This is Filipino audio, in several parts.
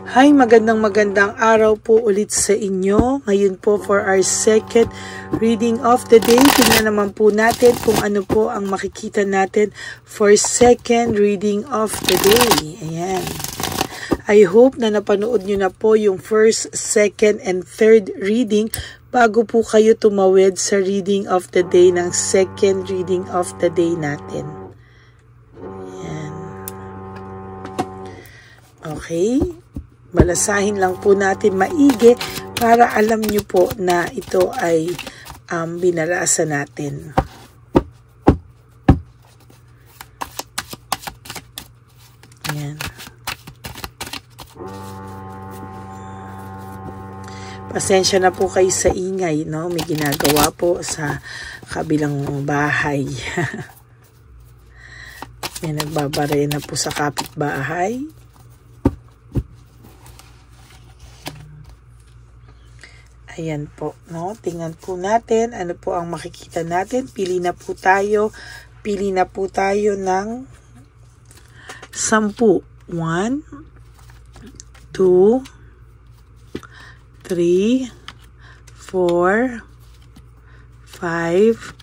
Hi, magandang araw po ulit sa inyo. Ngayon po for our second reading of the day. Tingnan naman po natin kung ano po ang makikita natin for second reading of the day. Ayan. I hope na napanood nyo na po yung first, second, and third reading bago po kayo tumawid sa reading of the day ng second reading of the day natin. Ayan. Okay. Balasahin lang po natin maigi para alam nyo po na ito ay binalasa natin. Ayan. Pasensya na po kayo sa ingay, no? May ginagawa po sa kabilang bahay. May nagbabarena po sa kapitbahay. Ayan po, no? Tingnan po natin ano po ang makikita natin. Pili na po tayo ng 10. 1, 2, 3, 4, 5,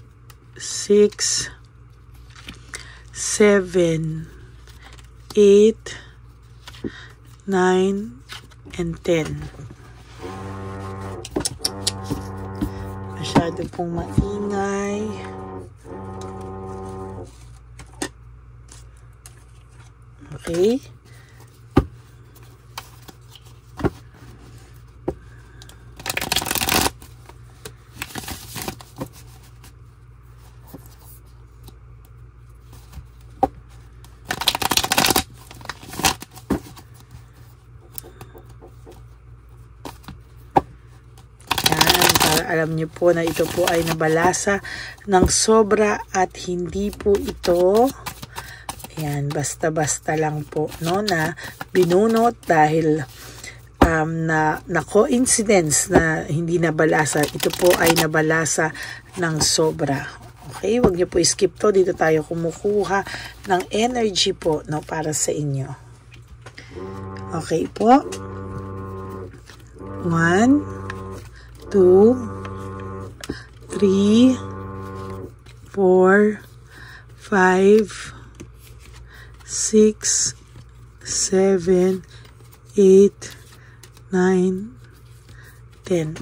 6, 7, 8, 9, and 10. Masyado pong maingay. Okay. Alam niyo po na ito po ay nabalasa ng sobra at hindi po ito basta-basta lang po, no, na binunot dahil na coincidence na hindi nabalasa. Ito po ay nabalasa ng sobra. Okay, wag niyo po skip to. Dito tayo kumukuha ng energy po, no, para sa inyo. Okay po. 1, 2, 3, 4, 5, 6, 7, 8, 9, 10.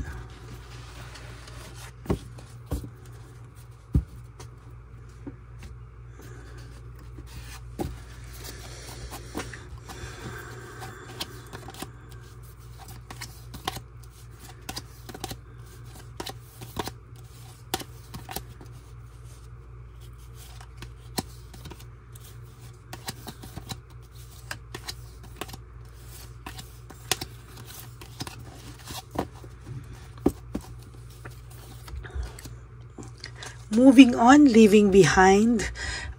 Moving on, leaving behind.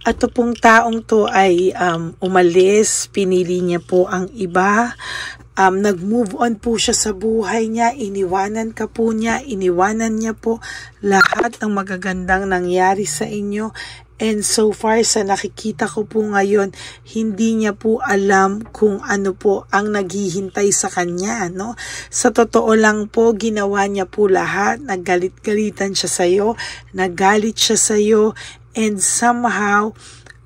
At ito pong taong to ay umalis, pinili niya po ang iba. Nag-move on po siya sa buhay niya, iniwanan niya po lahat ng magagandang nangyari sa inyo. And so far sa nakikita ko po ngayon, hindi niya po alam kung ano po ang naghihintay sa kanya, no? Sa totoo lang po, ginawa niya po lahat. Naggalit-galitan siya sa iyo, nagalit siya sa iyo, and somehow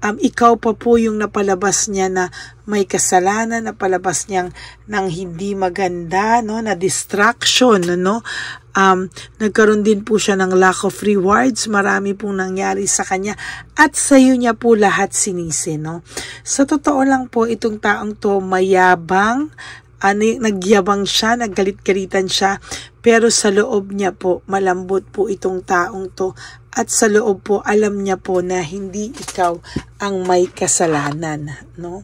ikaw pa po yung napalabas niya na may kasalanan, napalabas niyang ng hindi maganda, no, na distraction, no. Nagkaroon din po siya ng lack of rewards, marami pong nangyari sa kanya at sa iyo niya po lahat sinisi, no. Sa totoo lang po, itong taong to mayabang, nagyabang siya, naggalit-galitan siya, pero sa loob niya po, malambot po itong taong to. At sa loob po, alam niya po na hindi ikaw ang may kasalanan, no?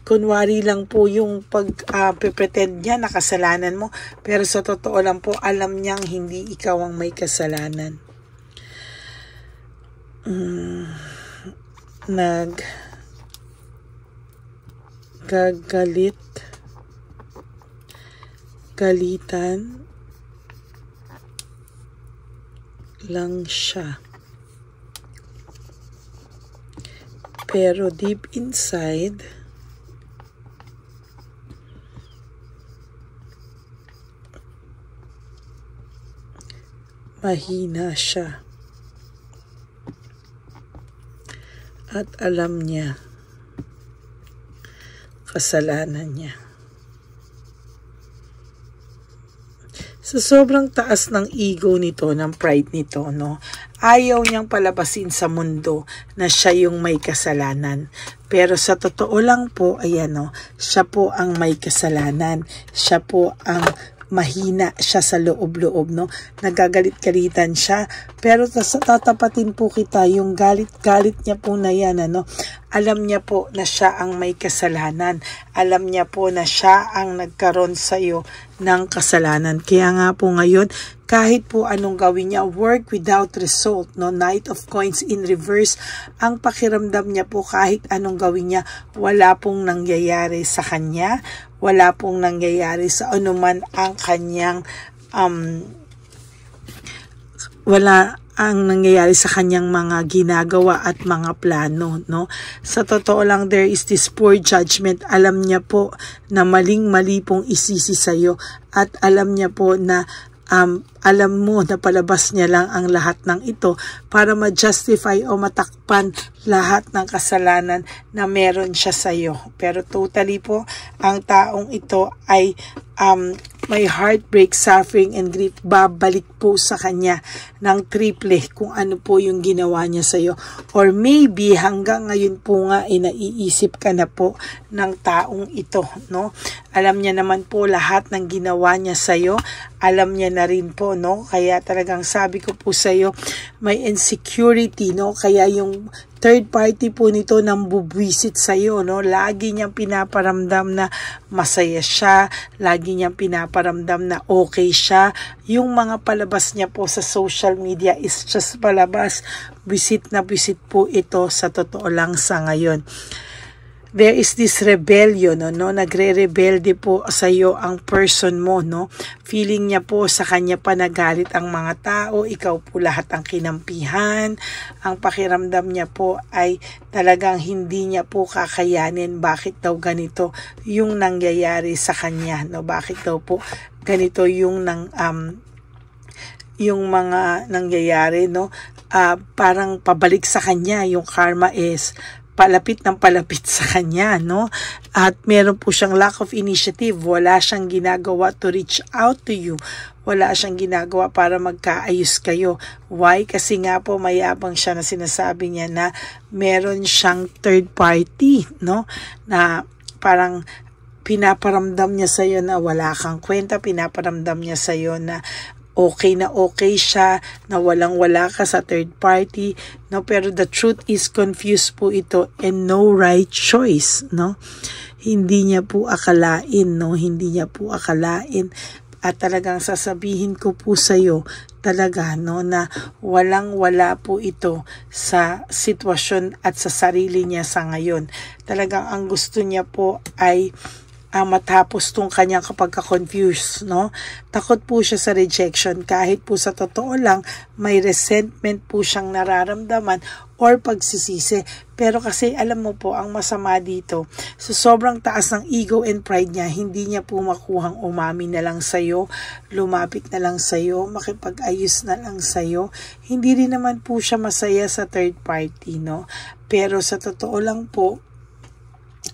Kunwari lang po yung pag-pretend niya na kasalanan mo, pero sa totoo lang po, alam niyang hindi ikaw ang may kasalanan. Galitan lang siya. Pero deep inside, mahina siya. At alam niya kasalanan niya. Sa sobrang taas ng ego nito, ng pride nito, no, ayaw niyang palabasin sa mundo na siya yung may kasalanan. Pero sa totoo lang po, ayan, no, siya po ang may kasalanan. Siya po ang mahina siya sa loob-loob, no? Nagagalit-galitan siya. Pero tatapatin po kita, yung galit-galit niya po na yan, ano? Alam niya po na siya ang may kasalanan. Alam niya po na siya ang nagkaroon sa'yo ng kasalanan. Kaya nga po ngayon, kahit po anong gawin niya, work without result, no? Knight of Coins in reverse, ang pakiramdam niya po kahit anong gawin niya, wala pong nangyayari sa kanya, wala pong nangyayari sa anuman ang kanyang wala ang nangyayari sa kanyang mga ginagawa at mga plano, no? Sa totoo lang, there is this poor judgment. Alam niya po na maling-mali pong isisi sa'yo at alam niya po na alam mo na palabas niya lang ang lahat ng ito para ma-justify o matakpan lahat ng kasalanan na meron siya sa'yo. Pero totally po, ang taong ito ay may heartbreak, suffering, and grief. Babalik po sa kanya ng triple kung ano po yung ginawa niya sa'yo. Or maybe hanggang ngayon po nga ay naiisip ka na po ng taong ito, no? Alam niya naman po lahat ng ginawa niya sa'yo. Alam niya na rin po, no? Kaya talagang sabi ko po sa'yo, may insecurity, no? Kaya yung third party po nito nang bubwisit sa'yo, no? Lagi niyang pinaparamdam na masaya siya, lagi niyang pinaparamdam na okay siya. Yung mga palabas niya po sa social media is just palabas. Visit na visit po ito sa totoo lang sa ngayon. There is this rebellion, no? Nagre-rebelde po sa iyo ang person mo, no? Feeling niya po sa kanya pa nagalit ang mga tao, ikaw po lahat ang kinampihan. Ang pakiramdam niya po ay talagang hindi niya po kakayanin. Bakit daw ganito yung nangyayari sa kanya, no? Bakit daw po ganito yung yung mga nangyayari, no? Parang pabalik sa kanya, yung karma is palapit ng palapit sa kanya, no? At meron po siyang lack of initiative. Wala siyang ginagawa to reach out to you. Wala siyang ginagawa para magkaayos kayo. Why? Kasi nga po mayabang siya na sinasabi niya na meron siyang third party, no? Na parang pinaparamdam niya sa'yo na wala kang kwenta. Pinaparamdam niya sa'yo na okay siya, na walang-wala ka sa third party, no? Pero the truth is confused po ito and no right choice, no? Hindi niya po akalain, no? Hindi niya po akalain. At talagang sasabihin ko po sa iyo, talaga, no, na walang-wala po ito sa sitwasyon at sa sarili niya sa ngayon. Talagang ang gusto niya po ay matapos tong kanyang kapag ka-confused, no? Takot po siya sa rejection kahit po sa totoo lang may resentment po siyang nararamdaman or pagsisisi. Pero kasi alam mo po, ang masama dito, sa sobrang taas ng ego and pride niya, hindi niya po makuhang umamin na lang sa'yo, lumapit na lang sa'yo, makipag-ayos na lang sa'yo. Hindi rin naman po siya masaya sa third party, no? Pero sa totoo lang po,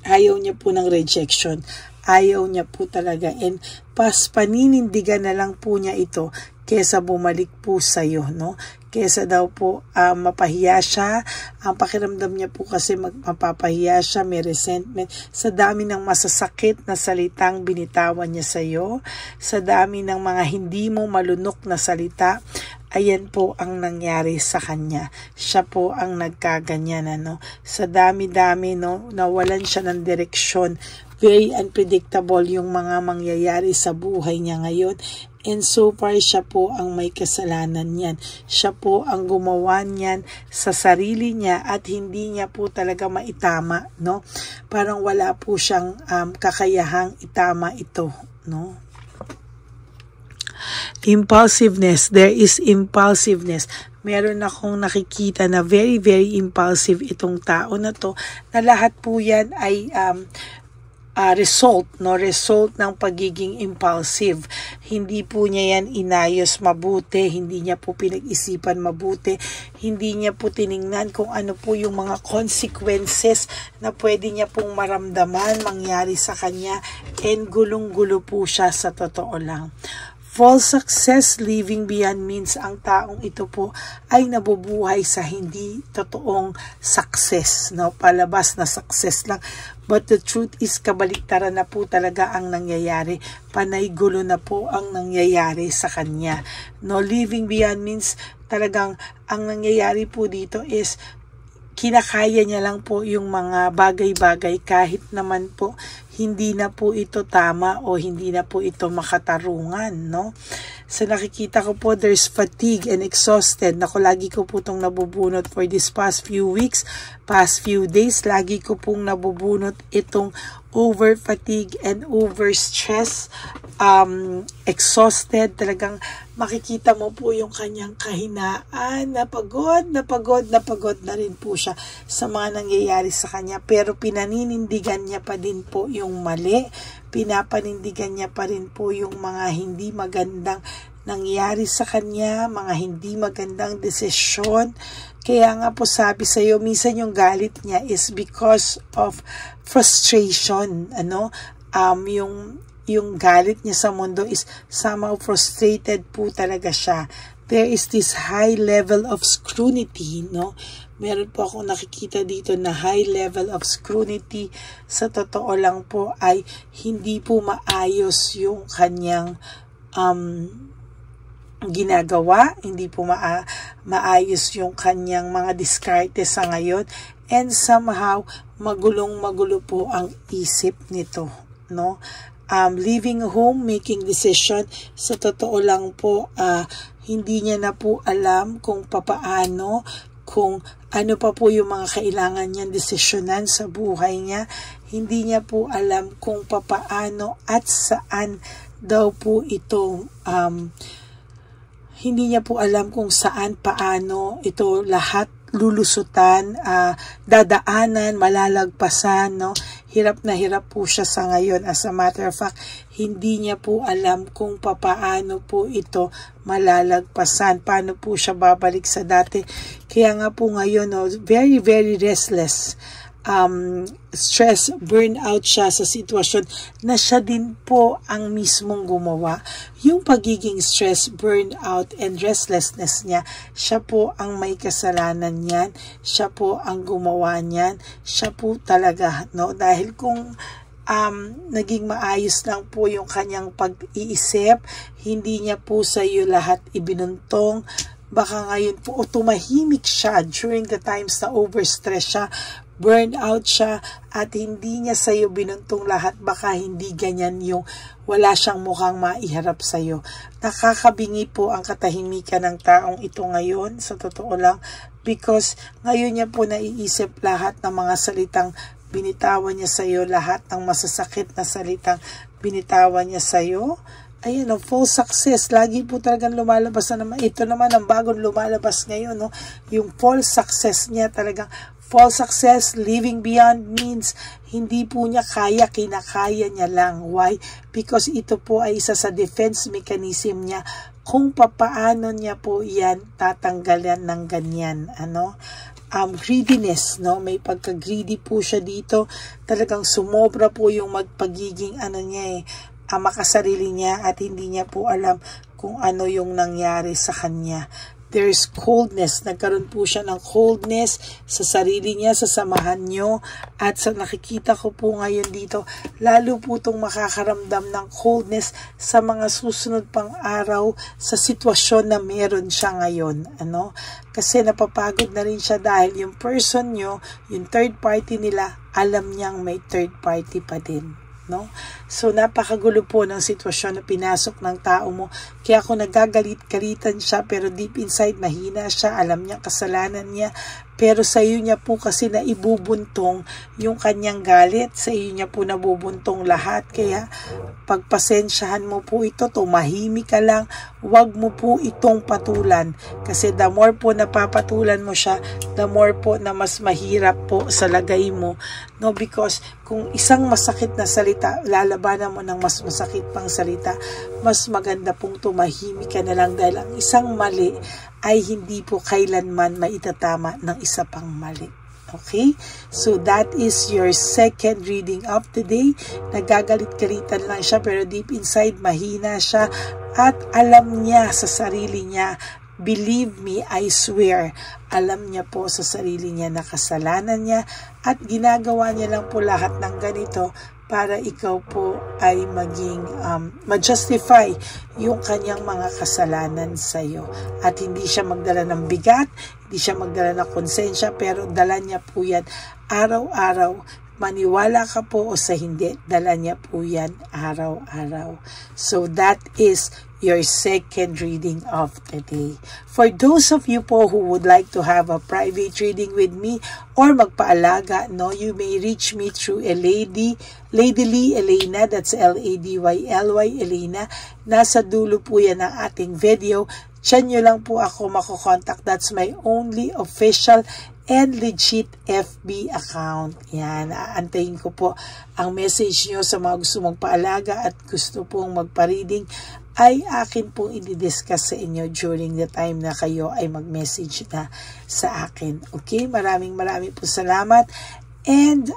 ayaw niya po ng rejection. Ayaw niya po talaga. And paninindigan na lang po niya ito kesa bumalik po sa'yo, no? Kesa daw po mapahiya siya. Ang pakiramdam niya po kasi mapapahiya siya, may resentment. Sa dami ng masasakit na salitang binitawan niya sa'yo, sa dami ng mga hindi mo malunok na salita, ayan po ang nangyari sa kanya. Siya po ang nagkaganyan, ano? Sa dami-dami, no? Nawalan siya ng direksyon. Very unpredictable yung mga mangyayari sa buhay niya ngayon. And so far, siya po ang may kasalanan niyan. Siya po ang gumawa niyan sa sarili niya at hindi niya po talaga maitama, no? Parang wala po siyang kakayahang itama ito, no? Impulsiveness. There is impulsiveness. Meron akong nakikita na very, very impulsive itong tao na to, na lahat po yan ay result, no? Result ng pagiging impulsive. Hindi po niya yan inayos mabuti, hindi niya po pinag-isipan mabuti, hindi niya po tiningnan kung ano po yung mga consequences na pwede niya pong maramdaman, mangyari sa kanya, and gulong-gulo po siya sa totoo lang. False success living beyond means ang taong ito po ay nabubuhay sa hindi totoong success, no? Palabas na success lang. But the truth is, kabaliktaran na po talaga ang nangyayari. Panay gulo na po ang nangyayari sa kanya. No, living beyond means talagang ang nangyayari po dito is kinakaya niya lang po yung mga bagay-bagay kahit naman po hindi na po ito tama o hindi na po ito makatarungan, no? So nakikita ko po there's fatigue and exhausted. Naku, lagi ko po itong nabubunot for this past few weeks, past few days. Lagi ko pong nabubunot itong over fatigue and over stress, exhausted. Talagang makikita mo po yung kanyang kahinaan, napagod na rin po siya sa mga nangyayari sa kanya. Pero pinaninindigan niya pa din po yung mali. Pinapanindigan niya pa rin po yung mga hindi magandang nangyari sa kanya, mga hindi magandang desisyon. Kaya nga po sabi sa iyo, minsan yung galit niya is because of frustration, ano? Yung galit niya sa mundo is somehow frustrated po talaga siya. There is this high level of scrutiny, no? Meron po akong nakikita dito na high level of scrutiny. Sa totoo lang po ay hindi po maayos yung kanyang ginagawa, hindi po maayos yung kanyang mga diskarte sa ngayon, and somehow magulong-magulo po ang isip nito, no? Leaving home, making decision, sa totoo lang po, hindi niya na po alam kung papaano, kung ano pa po yung mga kailangan niyang desisyonan sa buhay niya. Hindi niya po alam kung papaano at saan daw po ito, hindi niya po alam kung saan, paano ito lahat lulusutan, dadaanan, malalagpasan, no? Hirap na hirap po siya sa ngayon. As a matter of fact, hindi niya po alam kung papaano po ito malalagpasan, paano po siya babalik sa dati. Kaya nga po ngayon, no, very, very restless. Stress, burnout siya sa sitwasyon na siya din po ang mismong gumawa. Yung pagiging stress, burnout, and restlessness niya, siya po ang may kasalanan niyan, siya po ang gumawa niyan, siya po talaga, no? Dahil kung naging maayos lang po yung kanyang pag-iisip, hindi niya po sa iyo lahat ibinuntong, baka ngayon po o tumahimik siya during the times na overstress siya, burned out siya, at hindi niya sa'yo binuntong lahat, baka hindi ganyan yung wala siyang mukhang maiharap sa'yo. Nakakabingi po ang katahimikan ng taong ito ngayon, sa totoo lang, because ngayon niya po naiisip lahat ng mga salitang binitawan niya sa'yo, lahat ng masasakit na salitang binitawan niya sa'yo. Ayan, no, false success. Lagi po talagang lumalabas na naman. Ito naman ang bagong lumalabas ngayon, no? Yung false success niya talagang, false success, living beyond means hindi po niya kaya, kinakaya niya lang. Why? Because ito po ay isa sa defense mechanism niya kung papaano niya po yan tatanggalan ng ganyan. Ano? Greediness, no? May pagka-greedy po siya dito. Talagang sumobra po yung magpagiging niya makasarili niya, at hindi niya po alam kung ano yung nangyari sa kanya. There's coldness. Nagkaroon po siya ng coldness sa sarili niya, sa samahan nyo, at sa nakikita ko po ngayon dito, lalo po itong makakaramdam ng coldness sa mga susunod pang araw sa sitwasyon na meron siya ngayon. Ano? Kasi napapagod na rin siya dahil yung person nyo, yung third party nila, alam niyang may third party pa din. No? So napakagulo po ng sitwasyon na pinasok ng tao mo. Kaya kung nagagalit-galitan siya, pero deep inside mahina siya, alam niya kasalanan niya, pero sa iyo niya po kasi na ibubuntong yung kanyang galit, sa iyo niya po nabubuntong lahat. Kaya pagpasensyahan mo po ito, tumahimik ka lang, wag mo po itong patulan, kasi the more po napapatulan mo siya, the more po na mas mahirap po sa lagay mo, no? Because kung isang masakit na salita, lalabanan mo ng mas masakit pang salita, mas maganda pong tumahimik ka na lang, dahil ang isang mali ay hindi po kailanman maitatama ng isa pang mali. Okay? So that is your second reading of the day. Nagagalit-galitan lang siya, pero deep inside mahina siya at alam niya sa sarili niya, believe me, I swear, alam niya po sa sarili niya na kasalanan niya at ginagawa niya lang po lahat ng ganito para ikaw po ay maging ma-justify yung kanyang mga kasalanan sa iyo. At hindi siya magdala ng bigat, hindi siya magdala ng konsensya, pero dala niya po yan araw-araw. Maniwala ka po o sa hindi, dala niya po yan araw-araw. So that is your second reading of the day. For those of you po who would like to have a private reading with me or magpaalaga, no, you may reach me through Ladyly Elena, that's Ladyly Elena. Nasa dulo po yan ng ating video. Diyan nyo lang po ako makokontak. That's my only official and legit FB account. Yan, aantayin ko po ang message nyo sa mga gusto magpaalaga at gusto pong magpa-reading, ay akin pong i-discuss sa inyo during the time na kayo ay mag-message na sa akin. Okay, maraming po salamat. And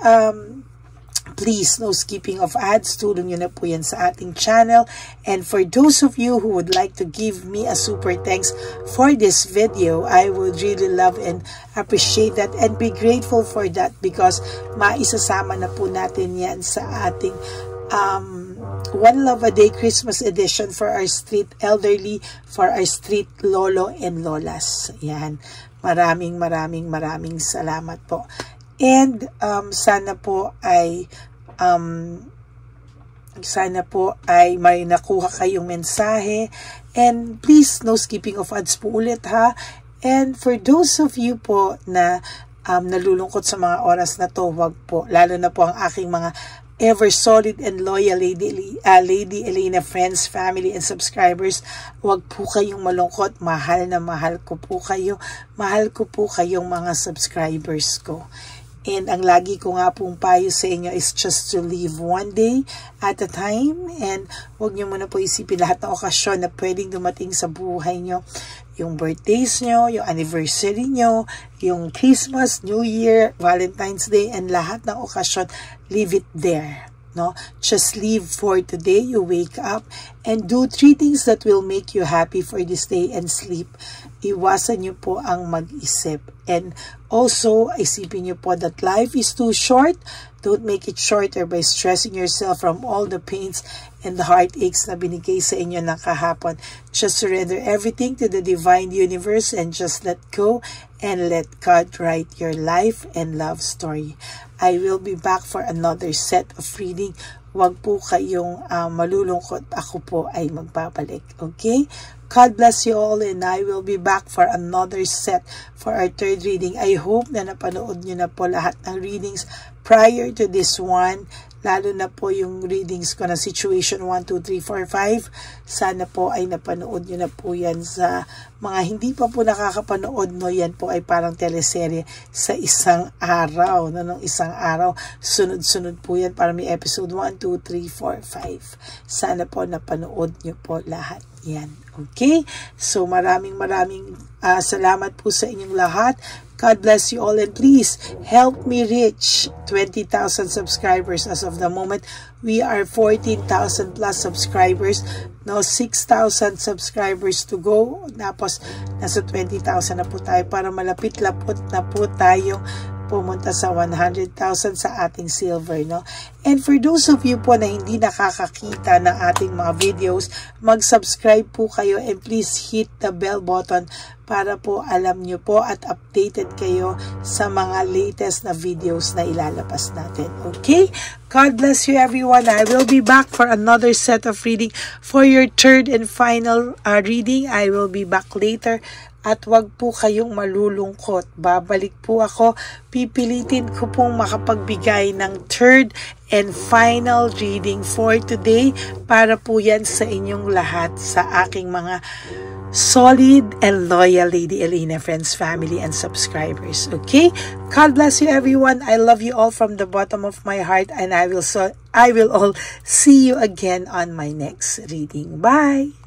please, no skipping of ads. Tulong nyo na po yan sa ating channel. And for those of you who would like to give me a super thanks for this video, I would really love and appreciate that and be grateful for that, because maisasama na po natin yan sa ating One Love a Day Christmas edition for our street elderly, for our street lolo and lolas. Yan. Maraming salamat po. And sana po ay may nakuha kayong mensahe. And please, no skipping of ads po ulit, ha. And for those of you po na nalulungkot sa mga oras na to, wag po. Lalo na po ang aking mga ever solid and loyal Lady Elena friends, family, and subscribers. Wag po kayong malungkot. Mahal na mahal ko po kayo. Mahal ko po kayong mga subscribers ko. And ang lagi ko nga pong payo sa inyo is just to live one day at a time. And huwag nyo muna po isipin lahat ng okasyon na pwedeng dumating sa buhay nyo. Yung birthdays nyo, yung anniversary nyo, yung Christmas, New Year, Valentine's Day, and lahat ng okasyon, leave it there. No? Just live for today. You wake up and do 3 things that will make you happy for this day and sleep. Iwasan nyo po ang mag-isip. And also, isipin nyo po that life is too short. Don't make it shorter by stressing yourself from all the pains and the heartaches na binigay sa inyo ng kahapon. Just surrender everything to the divine universe and just let go and let God write your life and love story. I will be back for another set of reading. Huwag po kayong malulungkot. Ako po ay magbabalik. Okay? God bless you all, and I will be back for another set for our third reading. I hope na napanood nyo na po lahat ng readings prior to this one. Lalo na po yung readings ko na situation 1, 2, 3, 4, 5. Sana po ay napanood nyo na po yan. Sa mga hindi pa po nakakapanood, no, yan po ay parang teleserye sa isang araw. No, nung isang araw, sunod-sunod po yan para may episode 1, 2, 3, 4, 5. Sana po napanood nyo po lahat yan. Okay? So maraming salamat po sa inyong lahat. God bless you all, and please help me reach 20,000 subscribers. As of the moment, we are 14,000 plus subscribers. No, 6,000 subscribers to go. Tapos nasa 20,000 na po tayo para malapit-lapot na po tayong pumunta sa 100,000 sa ating silver, no? And for those of you po na hindi nakakakita ng ating mga videos, mag-subscribe po kayo and please hit the bell button para po alam nyo po at updated kayo sa mga latest na videos na ilalabas natin. Okay? God bless you everyone. I will be back for another set of reading for your third and final reading. I will be back later at wag po kayong malulungkot. Babalik po ako. Pipilitin ko pong makapagbigay ng third and final reading for today para po yan sa inyong lahat, sa aking mga solid and loyal Lady Elena friends, family, and subscribers. Okay? God bless you, everyone. I love you all from the bottom of my heart, and I will all see you again on my next reading. Bye!